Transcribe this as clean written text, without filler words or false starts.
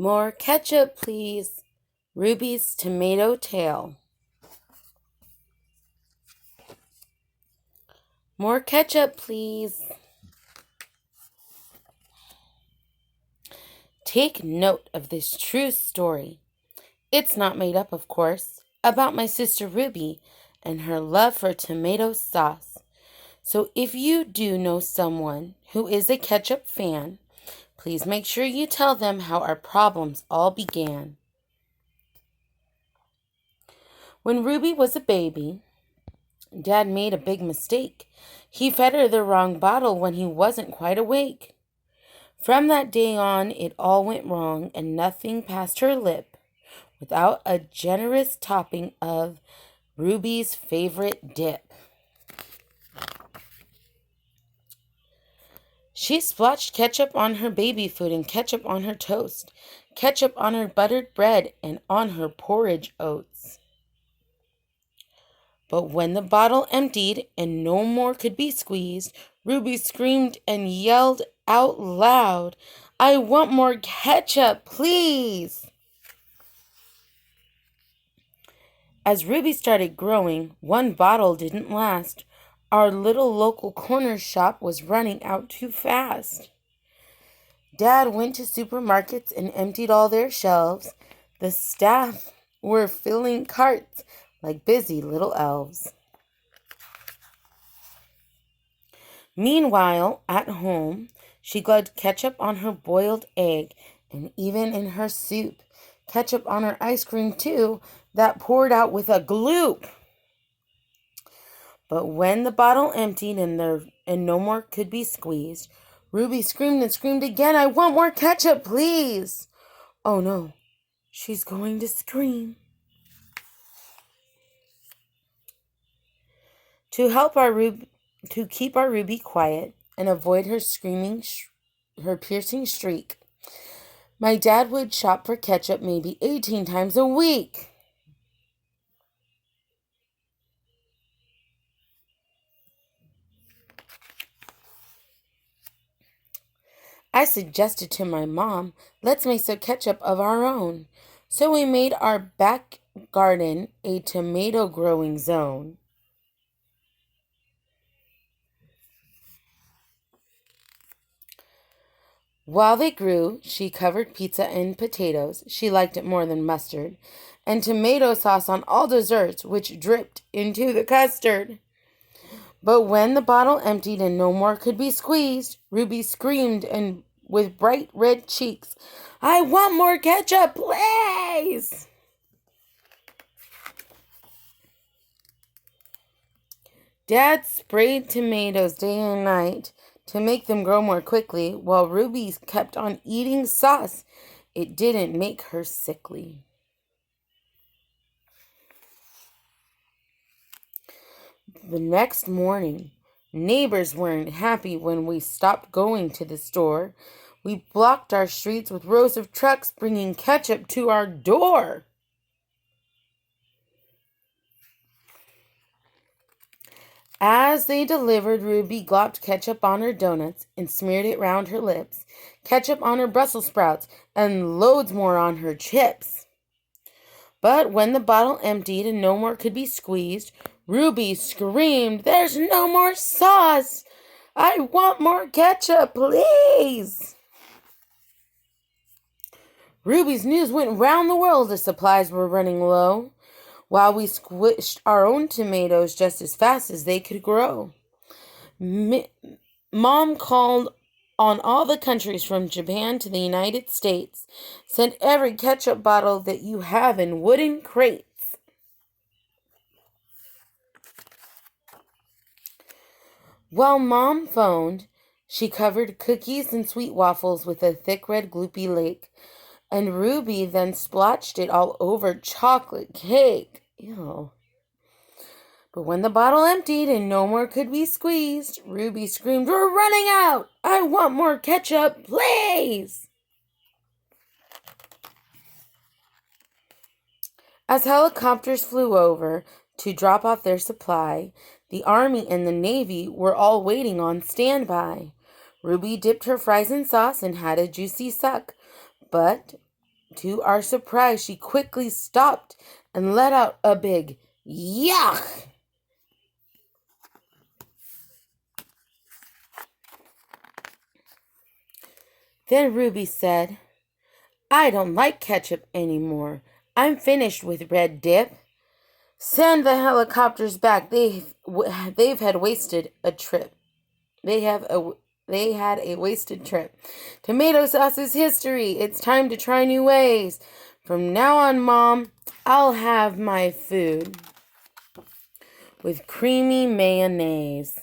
More ketchup, please. Ruby's tomato tail. More ketchup, please. Take note of this true story. It's not made up, of course, about my sister Ruby and her love for tomato sauce. So if you do know someone who is a ketchup fan, please make sure you tell them how our problems all began. When Ruby was a baby, Dad made a big mistake. He fed her the wrong bottle when he wasn't quite awake. From that day on, it all went wrong, and nothing passed her lip without a generous topping of Ruby's favorite dip. She splotched ketchup on her baby food and ketchup on her toast, ketchup on her buttered bread, and on her porridge oats. But when the bottle emptied and no more could be squeezed, Ruby screamed and yelled out loud, "I want more ketchup, please!" As Ruby started growing, one bottle didn't last. Our little local corner shop was running out too fast. Dad went to supermarkets and emptied all their shelves. The staff were filling carts like busy little elves. Meanwhile, at home, she glugged ketchup on her boiled egg and even in her soup. Ketchup on her ice cream, too, that poured out with a gloop. But when the bottle emptied and no more could be squeezed, Ruby screamed and screamed again, "I want more ketchup, please!" Oh no, she's going to scream. To keep our Ruby quiet and avoid her screaming, her piercing shriek, my dad would shop for ketchup maybe 18 times a week. I suggested to my mom, let's make some ketchup of our own. So we made our back garden a tomato growing zone. While they grew, she covered pizza in potatoes. She liked it more than mustard. And tomato sauce on all desserts, which dripped into the custard. But when the bottle emptied and no more could be squeezed, Ruby screamed and with bright red cheeks, "I want more ketchup, please!" Dad sprayed tomatoes day and night to make them grow more quickly, while Ruby kept on eating sauce. It didn't make her sickly. The next morning, neighbors weren't happy when we stopped going to the store. We blocked our streets with rows of trucks bringing ketchup to our door. As they delivered, Ruby glopped ketchup on her donuts and smeared it round her lips, ketchup on her Brussels sprouts, and loads more on her chips. But when the bottle emptied and no more could be squeezed, Ruby screamed, "There's no more sauce! I want more ketchup, please!" Ruby's news went round the world as supplies were running low, while we squished our own tomatoes just as fast as they could grow. Mom called on all the countries from Japan to the United States. Send every ketchup bottle that you have in wooden crates. While Mom phoned, she covered cookies and sweet waffles with a thick red gloopy lake, and Ruby then splotched it all over chocolate cake. Ew. But when the bottle emptied and no more could be squeezed, Ruby screamed, "We're running out! I want more ketchup, please!" As helicopters flew over to drop off their supply, the Army and the Navy were all waiting on standby. Ruby dipped her fries in sauce and had a juicy suck, but To our surprise, she quickly stopped and let out a big yuck. Then Ruby said, I don't like ketchup anymore. I'm finished with red dip. Send the helicopters back. They've had wasted a trip. They had a wasted trip. Tomato sauce is history. It's time to try new ways. From now on, Mom, I'll have my food with creamy mayonnaise.